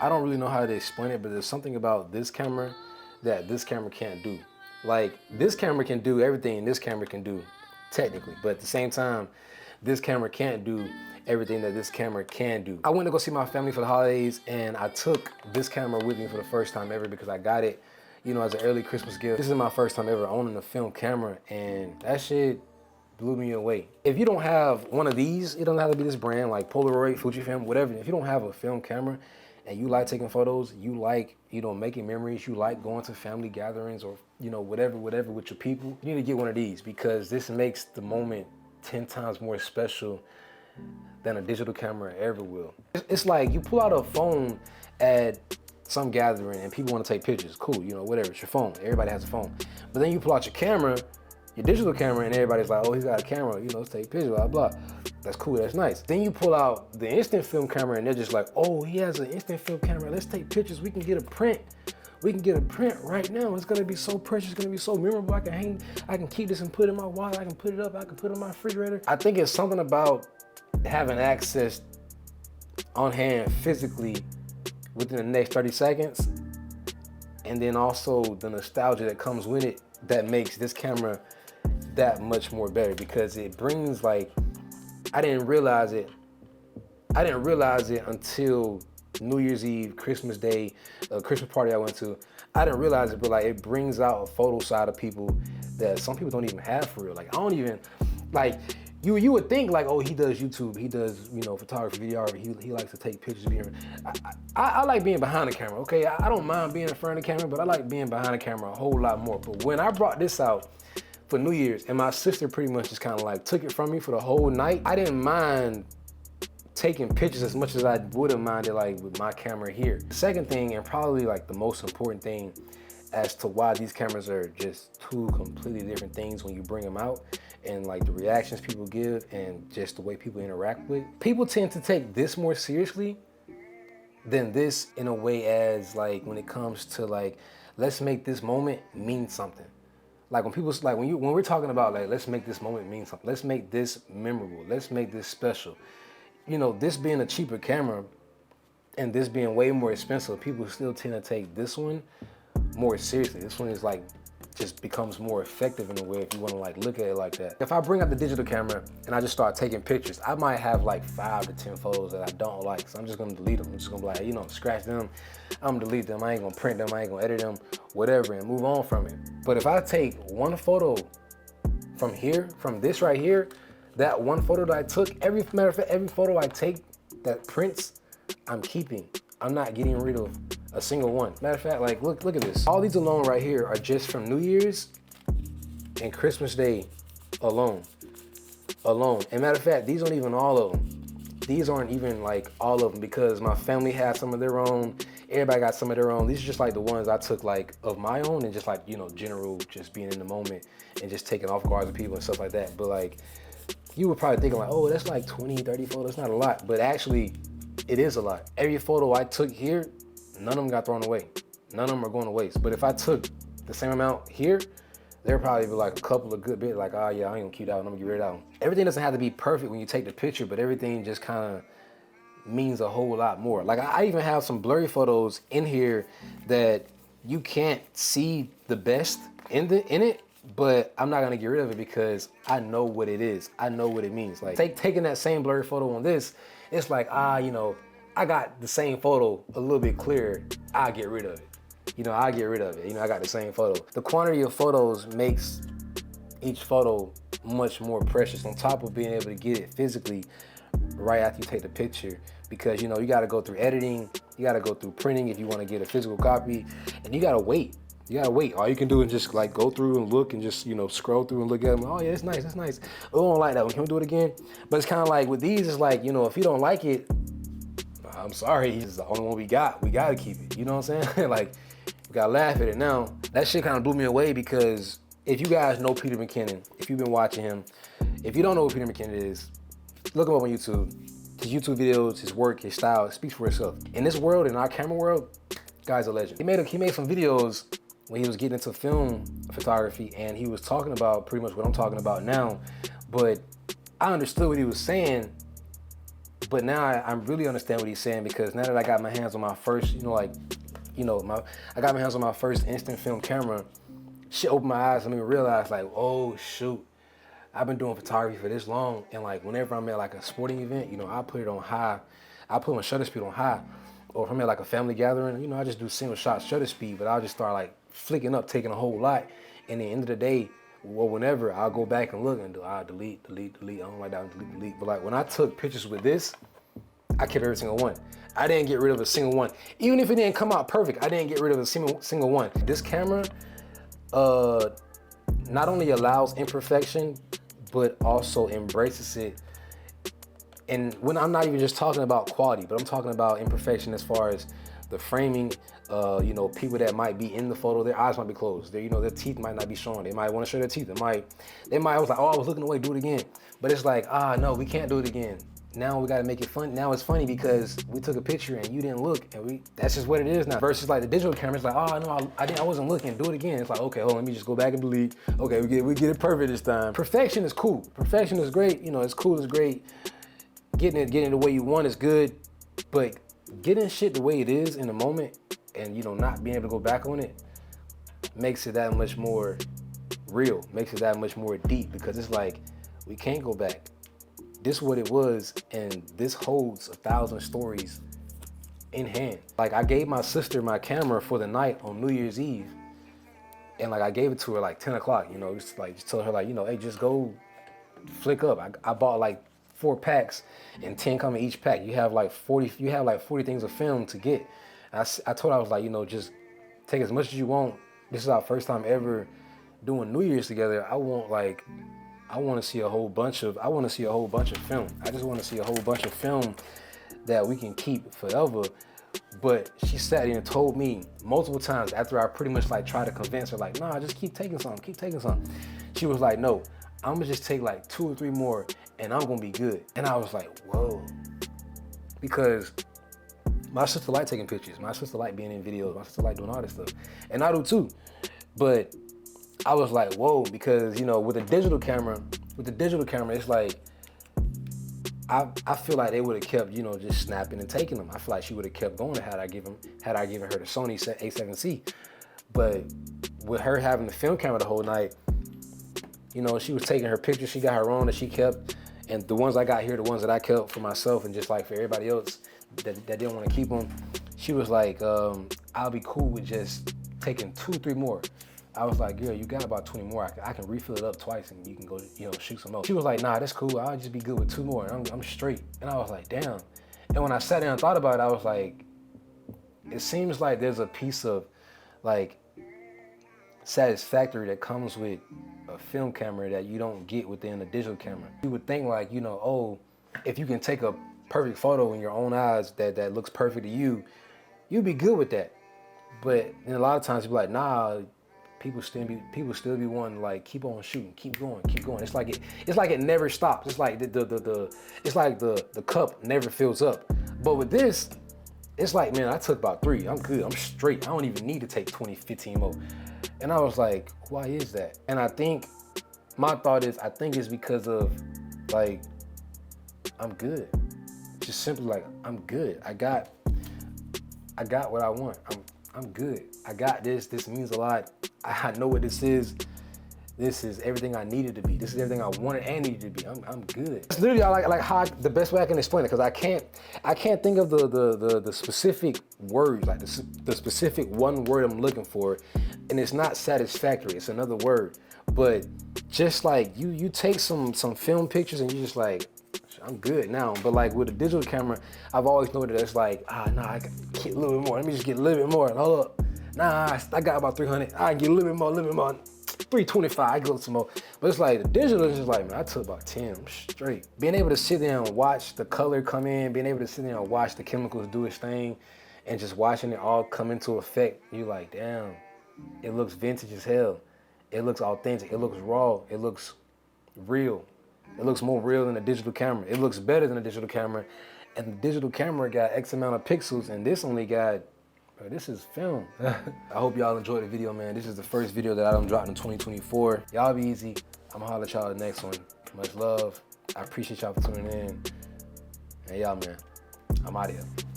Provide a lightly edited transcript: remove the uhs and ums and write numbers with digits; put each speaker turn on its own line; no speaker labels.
I don't really know how to explain it, but there's something about this camera that this camera can't do. Like, this camera can do everything this camera can do, technically, but at the same time, this camera can't do everything that this camera can do. I went to go see my family for the holidays, and I took this camera with me for the first time ever because I got it, you know, as an early Christmas gift. This is my first time ever owning a film camera, and that shit blew me away. If you don't have one of these, it doesn't have to be this brand, like Polaroid, Fujifilm, whatever. If you don't have a film camera and you like taking photos, you like, you know, making memories, you like going to family gatherings or, you know, whatever with your people, you need to get one of these because this makes the moment 10 times more special than a digital camera ever will. It's like you pull out a phone at some gathering and people want to take pictures. Cool, you know, whatever, it's your phone. Everybody has a phone. But then you pull out your camera, your digital camera, and everybody's like, oh, he's got a camera, you know, let's take pictures, blah, blah. That's cool, that's nice. Then you pull out the instant film camera and they're just like, oh, he has an instant film camera, let's take pictures, we can get a print. We can get a print right now. It's gonna be so precious, it's gonna be so memorable. I can keep this and put it in my wallet, I can put it up, I can put it in my refrigerator. I think it's something about having access on hand physically within the next 30 seconds, and then also the nostalgia that comes with it that makes this camera that much more better because it brings, like, I didn't realize it until New Year's Eve, Christmas Day, a Christmas party I went to. I didn't realize it, but like it brings out a photo side of people that some people don't even have for real. Like I don't even, like you would think like, oh, he does YouTube, he does, you know, photography, videography, he likes to take pictures. I like being behind the camera, okay? I don't mind being in front of the camera, but I like being behind the camera a whole lot more. But when I brought this out for New Year's and my sister pretty much just kind of like took it from me for the whole night, I didn't mind taking pictures as much as I would have minded like with my camera here. The second thing, and probably like the most important thing as to why these cameras are just two completely different things when you bring them out, and like the reactions people give and just the way people interact with. People tend to take this more seriously than this in a way as like when it comes to like, let's make this moment mean something. Like when people, like when we're talking about like, let's make this moment mean something. Let's make this memorable. Let's make this special. You know, this being a cheaper camera and this being way more expensive, people still tend to take this one more seriously. This one is like, just becomes more effective in a way if you want to like look at it like that. If I bring up the digital camera and I just start taking pictures, I might have like 5 to 10 photos that I don't like. So I'm just gonna delete them. I'm just gonna be like, you know, scratch them. I'm gonna delete them. I ain't gonna print them. I ain't gonna edit them, whatever, and move on from it. But if I take one photo from here, from this right here, that one photo that I took, matter of fact, every photo I take that prints, I'm keeping. I'm not getting rid of a single one. Matter of fact, like look at this. All these alone right here are just from New Year's and Christmas Day alone. And matter of fact, these aren't even all of them. These aren't even like all of them because my family has some of their own. Everybody got some of their own. These are just like the ones I took like of my own and just like, you know, general, just being in the moment and just taking off guards with people and stuff like that. But like, you would probably think like, oh, that's like 20, 30 photos, not a lot. But actually, it is a lot. Every photo I took here, none of them got thrown away. None of them are going to waste. But if I took the same amount here, there'd probably be like a couple of good bits like, oh yeah, I ain't gonna keep that one, I'm gonna get rid of that one. Everything doesn't have to be perfect when you take the picture, but everything just kind of means a whole lot more. Like I even have some blurry photos in here that you can't see the best in it, but I'm not gonna get rid of it because I know what it is. I know what it means. Like taking that same blurry photo on this, it's like, you know, I got the same photo a little bit clearer, I'll get rid of it. You know, I get rid of it. You know, I got the same photo. The quantity of photos makes each photo much more precious on top of being able to get it physically right after you take the picture, because, you know, you got to go through editing, you got to go through printing if you want to get a physical copy, and you got to wait. You gotta wait. All you can do is just like go through and look and just, you know, scroll through and look at them. Oh yeah, it's nice, it's nice. Oh, I don't like that one. Can we do it again? But it's kind of like with these, it's like, you know, if you don't like it, I'm sorry, it's the only one we got. We gotta keep it. You know what I'm saying? Like, we gotta laugh at it now. That shit kind of blew me away because if you guys know Peter McKinnon, if you've been watching him, if you don't know who Peter McKinnon is, look him up on YouTube. His YouTube videos, his work, his style, it speaks for itself. In this world, in our camera world, guy's a legend. He made some videos when he was getting into film photography, and he was talking about pretty much what I'm talking about now, but I understood what he was saying, But now I really understand what he's saying, because now that I got my hands on my first, I got my hands on my first instant film camera, shit opened my eyes and made me realize, like, oh shoot, I've been doing photography for this long, and like whenever I'm at like a sporting event, I put it on high, I put my shutter speed on high, or if I'm at like a family gathering, I just do single shot shutter speed, but I'll just start like flicking up, taking a whole lot, and at the end of the day, well, whenever I'll go back and look and delete, I don't like that, delete. But like when I took pictures with this, I kept every single one. I didn't get rid of a single one. Even if it didn't come out perfect, I didn't get rid of a single one. This camera not only allows imperfection, but also embraces it. And when I'm not even just talking about quality, but I'm talking about imperfection as far as the framing. People that might be in the photo, their eyes might be closed. Their teeth might not be showing. They might want to show their teeth. They might was like, oh, I was looking away, do it again. But it's like, no, we can't do it again. Now we got to make it fun. Now it's funny because we took a picture and you didn't look, and that's just what it is now. Versus like the digital camera, it's like, oh no, I wasn't looking. Do it again. It's like, okay, hold on, let me just go back and delete. Okay, we get it perfect this time. Perfection is cool. Perfection is great. It's cool. It's great. Getting it the way you want is good, but getting shit the way it is in the moment, and not being able to go back on it, makes it that much more real, makes it that much more deep, because it's like, we can't go back. This is what it was, and this holds 1,000 stories in hand. Like, I gave my sister my camera for the night on New Year's Eve, and like I gave it to her like 10 o'clock, just tell her like, hey, just go flick up. I bought like 4 packs and 10 come in each pack. You have like 40 things of film to get. I told her, I was like, just take as much as you want. This is our first time ever doing New Year's together. I want to see a whole bunch of film. I just want to see a whole bunch of film that we can keep forever. But she sat there and told me multiple times after I pretty much like tried to convince her, like, nah, just keep taking some. She was like, no, I'm gonna just take like 2 or 3 more and I'm gonna be good. And I was like, whoa. Because my sister like taking pictures. My sister like being in videos. My sister like doing all this stuff. And I do too. But I was like, whoa, because with a digital camera, it's like, I feel like they would have kept, just snapping and taking them. I feel like she would have kept going had I given her the Sony A7C. But with her having the film camera the whole night, she was taking her pictures. She got her own that she kept. And the ones I got here, the ones that I kept for myself and just like for everybody else that didn't want to keep them, she was like, I'll be cool with just taking 2 or 3 more. I was like, girl, you got about 20 more. I can refill it up twice and you can go, shoot some more. She was like, nah, that's cool. I'll just be good with 2 more and I'm straight. And I was like, damn. And when I sat down and thought about it, I was like, it seems like there's a piece of like satisfactory that comes with a film camera that you don't get within a digital camera. You would think like, oh, if you can take a perfect photo in your own eyes that looks perfect to you, you'd be good with that. But a lot of times you're like, nah, people still be wanting to like keep on shooting, keep going. It's like it never stops. It's like the cup never fills up. But with this, it's like, man, I took about 3. I'm good. I'm straight. I don't even need to take 20, 15 more. And I was like, why is that? And I think my thought is, it's because of like, I'm good. Just simply like, I'm good. I got what I want. I'm good. I got this. This means a lot. I know what this is. This is everything I needed to be. This is everything I wanted and needed to be. I'm good. It's literally like how the best way I can explain it, because I can't think of the specific words, like the specific one word I'm looking for, and it's not satisfactory. It's another word. But just like you take some film pictures and you just like, I'm good now. But like with a digital camera, I've always known that it's like, nah, I can get a little bit more. Let me just get a little bit more. Hold up. Nah, I got about 300. I can get a little bit more. 325, I go some more. But it's like the digital is just like, man, I took about 10. I'm straight. Being able to sit there and watch the color come in, being able to sit there and watch the chemicals do its thing, and just watching it all come into effect, you like, damn, it looks vintage as hell. It looks authentic. It looks raw. It looks real. It looks more real than a digital camera. It looks better than a digital camera. And the digital camera got X amount of pixels, and this only got, this is film. I hope y'all enjoyed the video, man. This is the first video that I done dropped in 2024. Y'all be easy. I'm gonna holler at y'all the next one. Much love. I appreciate y'all for tuning in. And y'all, man, I'm out of here.